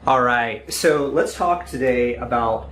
All right, so let's talk today about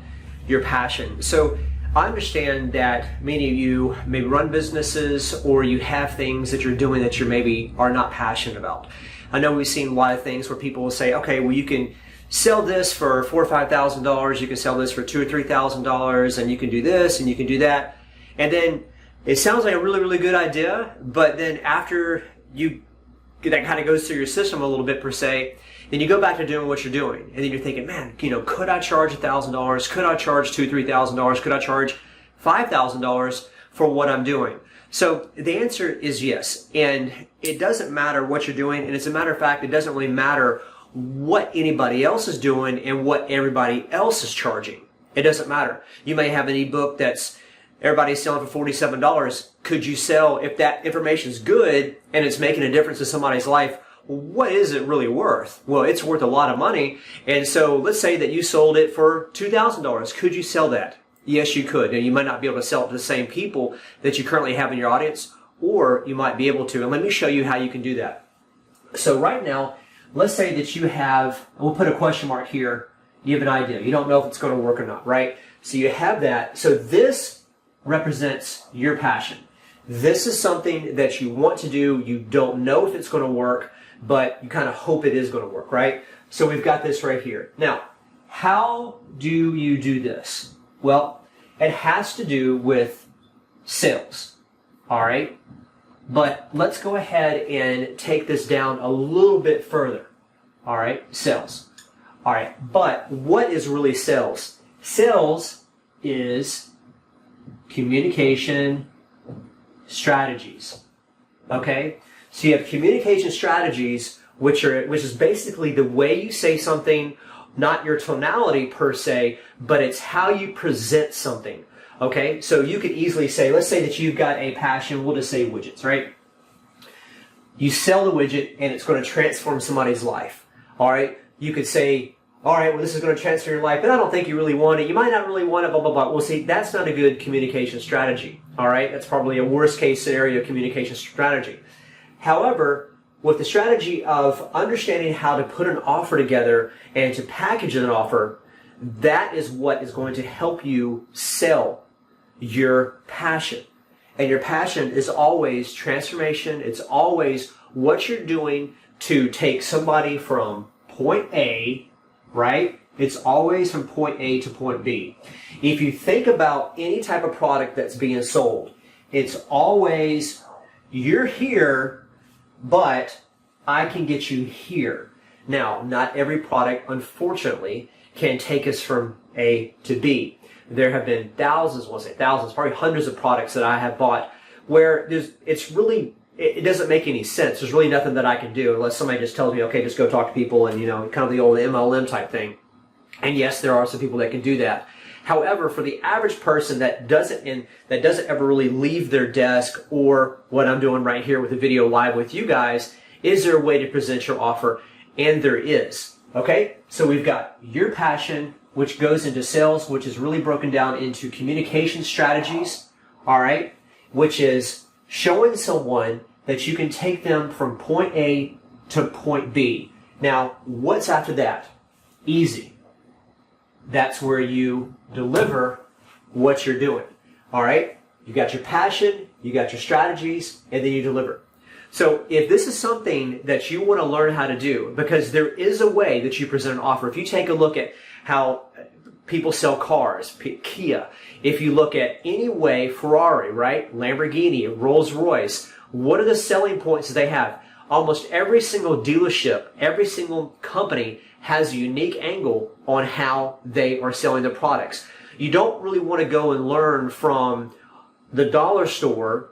your passion. So I understand that many of you maybe run businesses or you have things that you're doing that you maybe are not passionate about. I know we've seen a lot of things where people will say, okay, well, you can sell this for $4,000 or $5,000, you can sell this for $2,000 or $3,000, and you can do this and you can do that. And then it sounds like a really, really good idea, but then after that kind of goes through your system a little bit per se, then you go back to doing what you're doing, and then you're thinking, man, could I charge $1,000? Could I charge $2,000, $3,000? Could I charge $5,000 for what I'm doing? So the answer is yes, and it doesn't matter what you're doing, and as a matter of fact, it doesn't really matter what anybody else is doing and what everybody else is charging. It doesn't matter. You may have an ebook that's everybody's selling for $47. Could you sell, if that information is good and it's making a difference in somebody's life, what is it really worth? Well, it's worth a lot of money. And so let's say that you sold it for $2,000. Could you sell that? Yes, you could. And you might not be able to sell it to the same people that you currently have in your audience, or you might be able to. And let me show you how you can do that. So right now, let's say that you have, we'll put a question mark here. You have an idea. You don't know if it's going to work or not, right? So you have that. So this represents your passion. This is something that you want to do. You don't know if it's going to work, but you kind of hope it is going to work, right? So we've got this right here. Now, how do you do this? Well, it has to do with sales, all right? But let's go ahead and take this down a little bit further, all right? Sales. All right, but what is really sales? Sales is communication strategies, okay? So you have communication strategies, which is basically the way you say something, not your tonality per se, but it's how you present something, okay? So you could easily say, let's say that you've got a passion, we'll just say widgets, right? You sell the widget and it's going to transform somebody's life, all right? You could say, all right, well, this is going to transform your life, but I don't think you really want it. You might not really want it, blah, blah, blah. Well, see, that's not a good communication strategy, all right? That's probably a worst case scenario communication strategy. However, with the strategy of understanding how to put an offer together and to package an offer, that is what is going to help you sell your passion. And your passion is always transformation. It's always what you're doing to take somebody from point A, right? It's always from point A to point B. If you think about any type of product that's being sold, it's always, you're here, but I can get you here. Now, not every product, unfortunately, can take us from A to B. There have been thousands, probably hundreds of products that I have bought where it doesn't make any sense. There's really nothing that I can do unless somebody just tells me, okay, just go talk to people and, kind of the old MLM type thing. And yes, there are some people that can do that. However, for the average person that doesn't ever really leave their desk, or what I'm doing right here with the video live with you guys, is there a way to present your offer? And there is. Okay? So we've got your passion, which goes into sales, which is really broken down into communication strategies, all right? Which is showing someone that you can take them from point A to point B. Now, what's after that? Easy. That's where you deliver what you're doing. All right? You got your passion, you got your strategies, and then you deliver. So if this is something that you want to learn how to do, because there is a way that you present an offer. If you take a look at how people sell cars, Kia, if you look at any way, Ferrari, right? Lamborghini, Rolls-Royce, what are the selling points that they have? Almost every single dealership, every single company has a unique angle on how they are selling their products. You don't really want to go and learn from the dollar store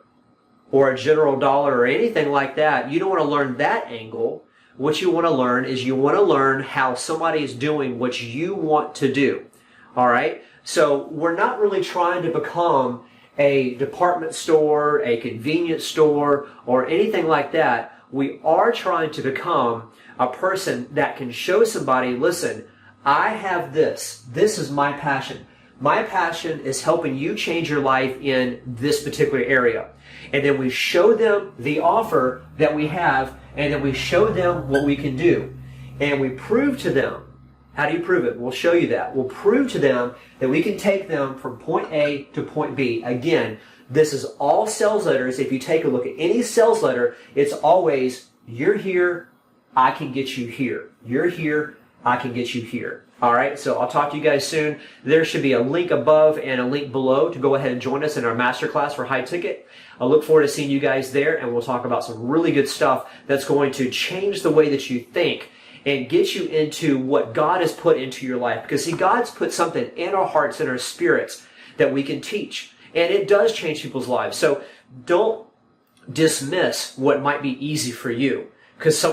or a General Dollar or anything like that. You don't want to learn that angle. What you want to learn is you want to learn how somebody is doing what you want to do. All right? So we're not really trying to become a department store, a convenience store, or anything like that. We are trying to become a person that can show somebody, listen, I have this. This is my passion. My passion is helping you change your life in this particular area. And then we show them the offer that we have, and then we show them what we can do. And we prove to them How do you prove it? We'll show you that. We'll prove to them that we can take them from point A to point B. Again, this is all sales letters. If you take a look at any sales letter, it's always, you're here, I can get you here. You're here, I can get you here. All right, so I'll talk to you guys soon. There should be a link above and a link below to go ahead and join us in our masterclass for High Ticket. I look forward to seeing you guys there, and we'll talk about some really good stuff that's going to change the way that you think and get you into what God has put into your life. Because see, God's put something in our hearts and our spirits that we can teach, and it does change people's lives. So don't dismiss what might be easy for you. Because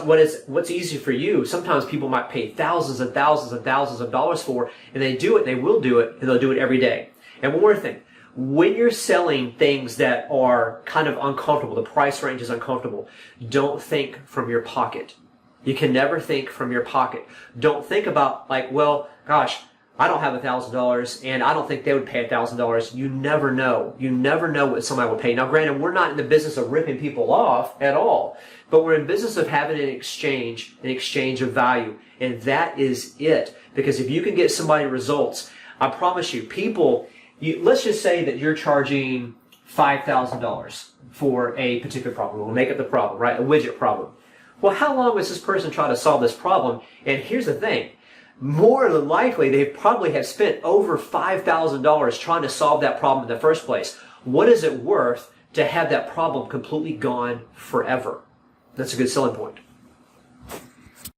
what's easy for you, sometimes people might pay thousands and thousands and thousands of dollars for, and they do it, they will do it, and they'll do it every day. And one more thing, when you're selling things that are kind of uncomfortable, the price range is uncomfortable, don't think from your pocket. You can never think from your pocket. Don't think about like, well, gosh, I don't have $1,000 and I don't think they would pay $1,000. You never know. You never know what somebody will pay. Now, granted, we're not in the business of ripping people off at all, but we're in business of having an exchange of value. And that is it. Because if you can get somebody results, I promise you, let's just say that you're charging $5,000 for a particular problem. We'll make up the problem, right? A widget problem. Well, how long was this person trying to solve this problem? And here's the thing. More than likely, they probably have spent over $5,000 trying to solve that problem in the first place. What is it worth to have that problem completely gone forever? That's a good selling point.